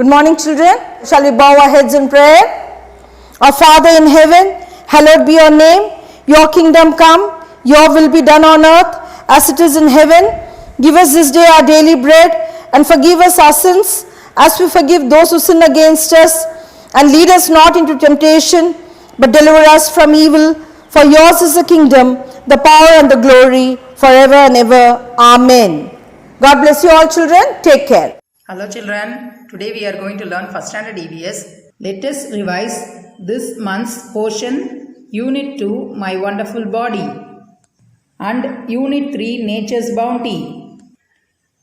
Good morning, children. Shall we bow our heads in prayer? Our Father in heaven, hallowed be your name. Your kingdom come, your will be done on earth as it is in heaven. Give us this day our daily bread and forgive us our sins as we forgive those who sin against us. And lead us not into temptation, but deliver us from evil. For yours is the kingdom, the power and the glory forever and ever. Amen. God bless you all, children. Take care. Hello children, today we are going to learn first standard EVS. Let us revise this month's portion, Unit 2, My Wonderful Body, and Unit 3, Nature's Bounty.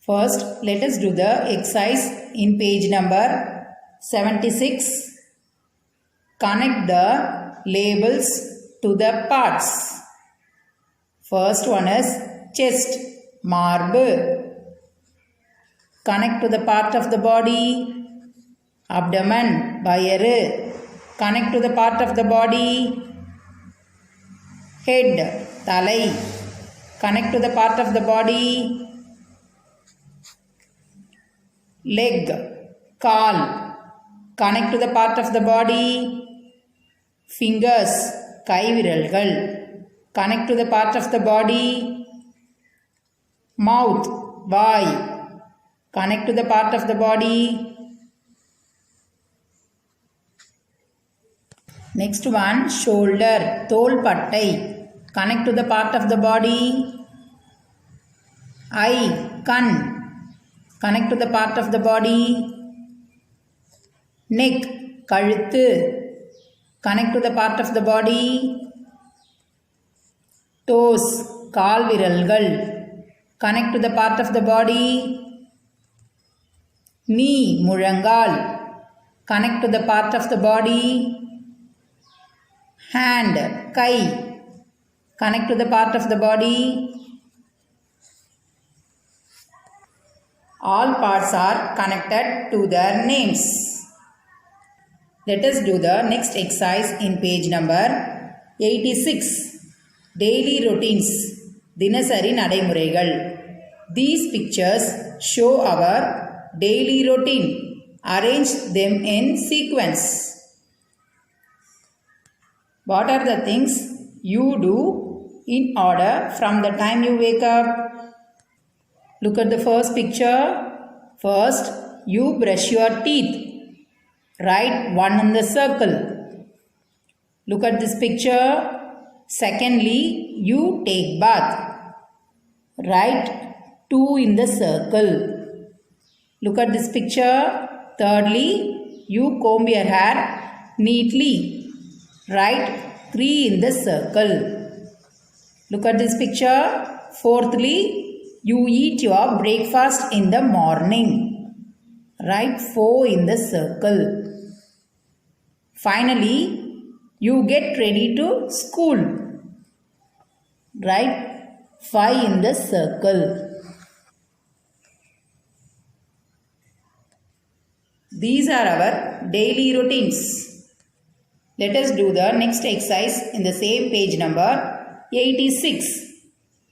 First, let us do the exercise in page number 76. Connect the labels to the parts. First one is chest, marble. Connect to the part of the body, abdomen, vayaru. Connect to the part of the body, head, thalai. Connect to the part of the body, leg, kaal. Connect to the part of the body, fingers, kaiviralgal. Connect to the part of the body, mouth, vai. Connect to the part of the body. Next one, shoulder, tolpattai. Connect to the part of the body. Eye, kan. Connect to the part of the body. Neck, kaluthu. Connect to the part of the body. Toes, kaalviralgal. Connect to the part of the body. Knee, mulangal. Connect to the part of the body. Hand, kai. Connect to the part of the body. All parts are connected to their names. Let us do the next exercise in page number 86. Daily routines, Dinasari Nadaimuregal. These pictures show our daily routine. Arrange them in sequence. What are the things you do in order from the time you wake up? Look at the first picture. First, you brush your teeth. Write 1 in the circle. Look at this picture. Secondly, you take bath. Write 2 in the circle. Look at this picture. Thirdly, you comb your hair neatly. Write 3 in the circle. Look at this picture. Fourthly, you eat your breakfast in the morning. Write 4 in the circle. Finally, you get ready to school. Write 5 in the circle. These are our daily routines. Let us do the next exercise in the same page number 86.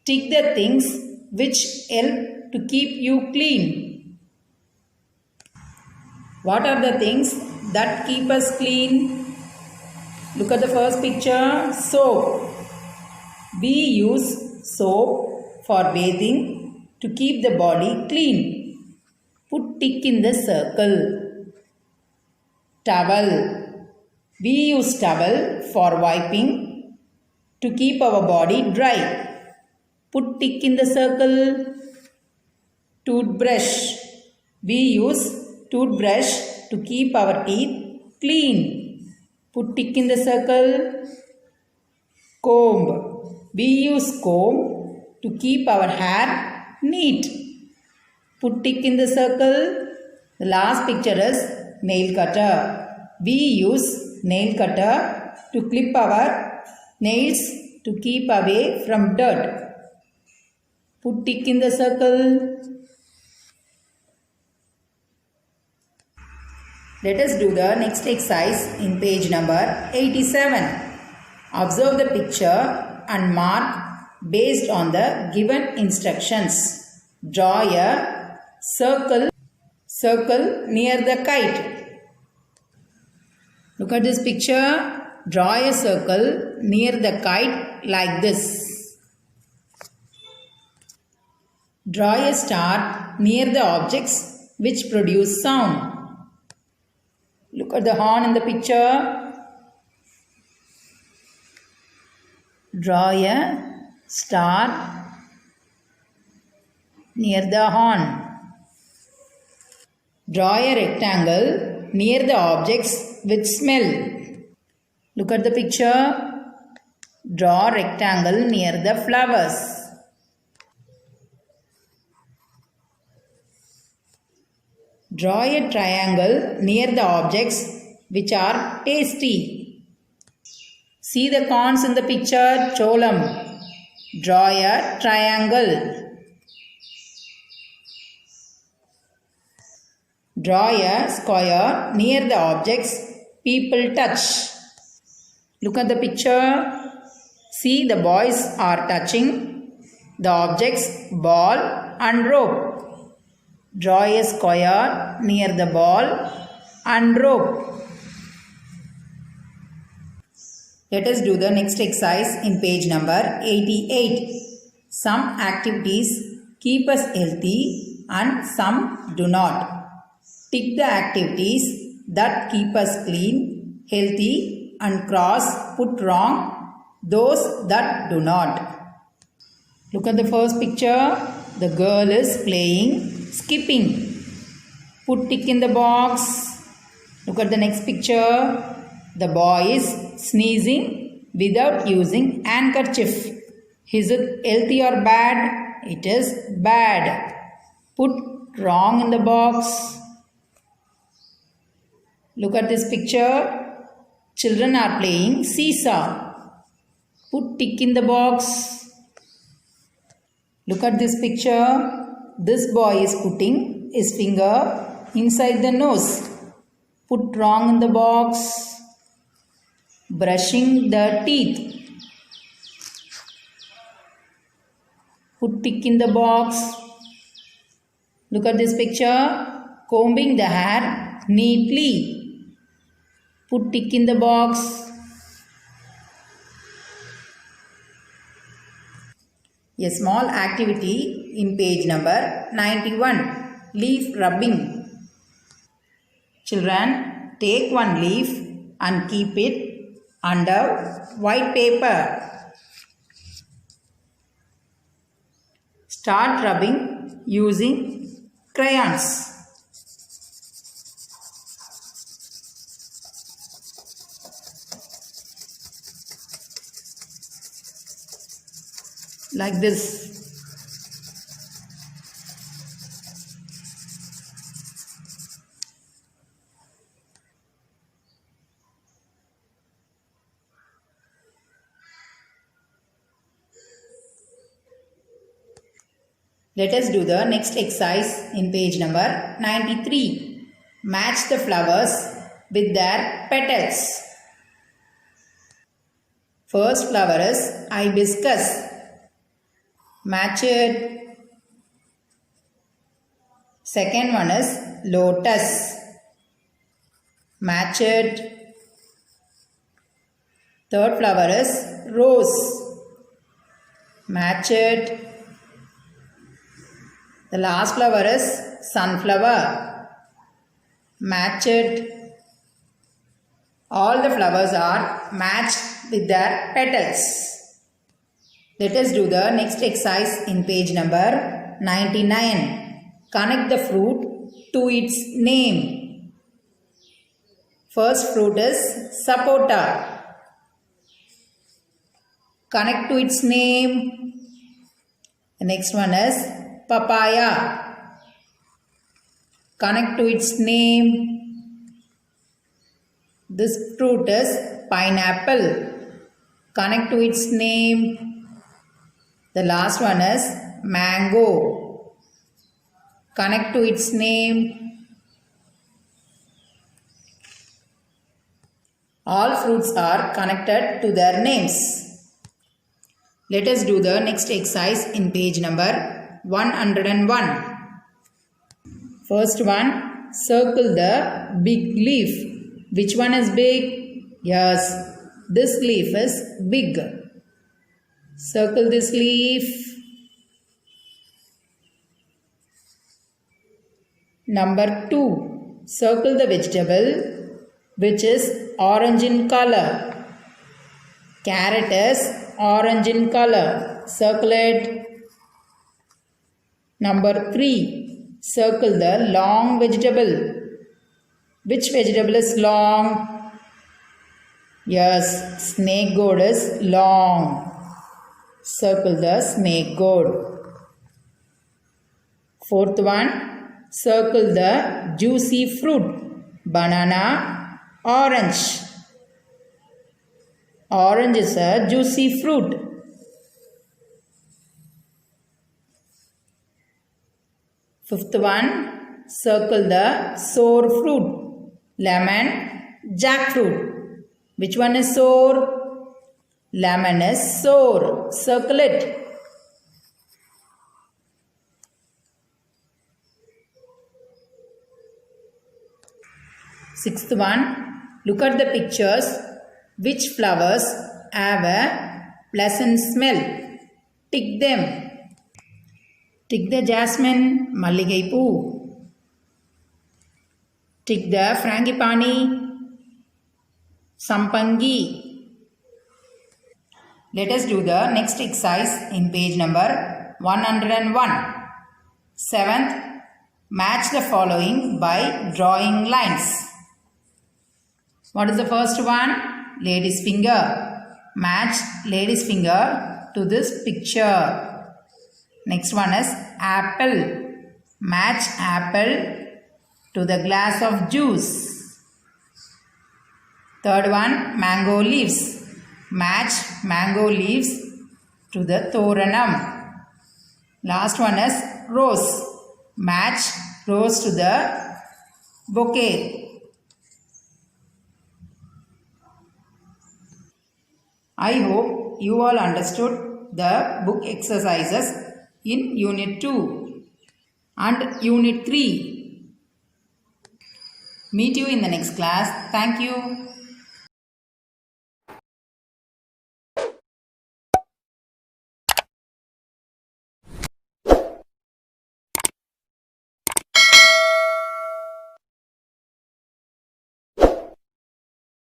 Tick the things which help to keep you clean. What are the things that keep us clean? Look at the first picture. Soap. We use soap for bathing to keep the body clean. Put tick in the circle. Towel. We use towel for wiping to keep our body dry. Put tick in the circle. Toothbrush. We use toothbrush to keep our teeth clean. Put tick in the circle. Comb. We use comb to keep our hair neat. Put tick in the circle. The last picture is nail cutter. We use nail cutter to clip our nails to keep away from dirt. Put tick in the circle. Let us do the next exercise in page number 87. Observe the picture and mark based on the given instructions. Draw a circle circle near the kite. Look at this picture. Draw a circle near the kite like this. Draw a star near the objects which produce sound. Look at the horn in the picture. Draw a star near the horn. Draw a rectangle near the objects which smell. Look at the picture. Draw a rectangle near the flowers. Draw a triangle near the objects which are tasty. See the corns in the picture. Cholam. Draw a triangle. Draw a square near the objects people touch. Look at the picture. See the boys are touching the objects ball and rope. Draw a square near the ball and rope. Let us do the next exercise in page number 88. Some activities keep us healthy and some do not. Tick the activities that keep us clean, healthy and cross put wrong those that do not. Look at the first picture. The girl is playing skipping. Put tick in the box. Look at the next picture. The boy is sneezing without using handkerchief. Is it healthy or bad? It is bad. Put wrong in the box. Look at this picture. Children are playing seesaw. Put tick in the box. Look at this picture. This boy is putting his finger inside the nose. Put wrong in the box. Brushing the teeth. Put tick in the box. Look at this picture. Combing the hair neatly. Put tick in the box. A small activity in page number 91. Leaf rubbing. Children, take one leaf and keep it under white paper. Start rubbing using crayons. Like this. Let us do the next exercise in page number 93. Match the flowers with their petals. First flower is hibiscus. Match it. Second one is lotus. Match it. Third flower is rose. Match it. The last flower is sunflower. Match it. All the flowers are matched with their petals. Let us do the next exercise in page number 99. Connect the fruit to its name. First fruit is sapota. Connect to its name. The next one is papaya. Connect to its name. This fruit is pineapple. Connect to its name. The last one is mango. Connect to its name. All fruits are connected to their names. Let us do the next exercise in page number 101. First one, circle the big leaf. Which one is big? Yes, this leaf is big. Circle this leaf. Number 2. Circle the vegetable which is orange in color. Carrot is orange in color. Circle it. Number 3. Circle the long vegetable. Which vegetable is long? Yes, snake gourd is long. Circle the snake gourd. 4th one. Circle the juicy fruit. Banana, orange. Orange is a juicy fruit. 5th one. Circle the sour fruit. Lemon, jackfruit. Which one is sour? Lemon is sour. Circle it. 6th one. Look at the pictures. Which flowers have a pleasant smell? Tick them. Tick the jasmine, malligai poo. Tick the frangipani, sampangi. Let us do the next exercise in page number 101. 7th, match the following by drawing lines. What is the first one? Lady's finger. Match lady's finger to this picture. Next one is apple. Match apple to the glass of juice. Third one, mango leaves. Match mango leaves to the thoranam. Last one is rose. Match rose to the bouquet. I hope you all understood the book exercises in Unit 2 and Unit 3. Meet you in the next class. Thank you.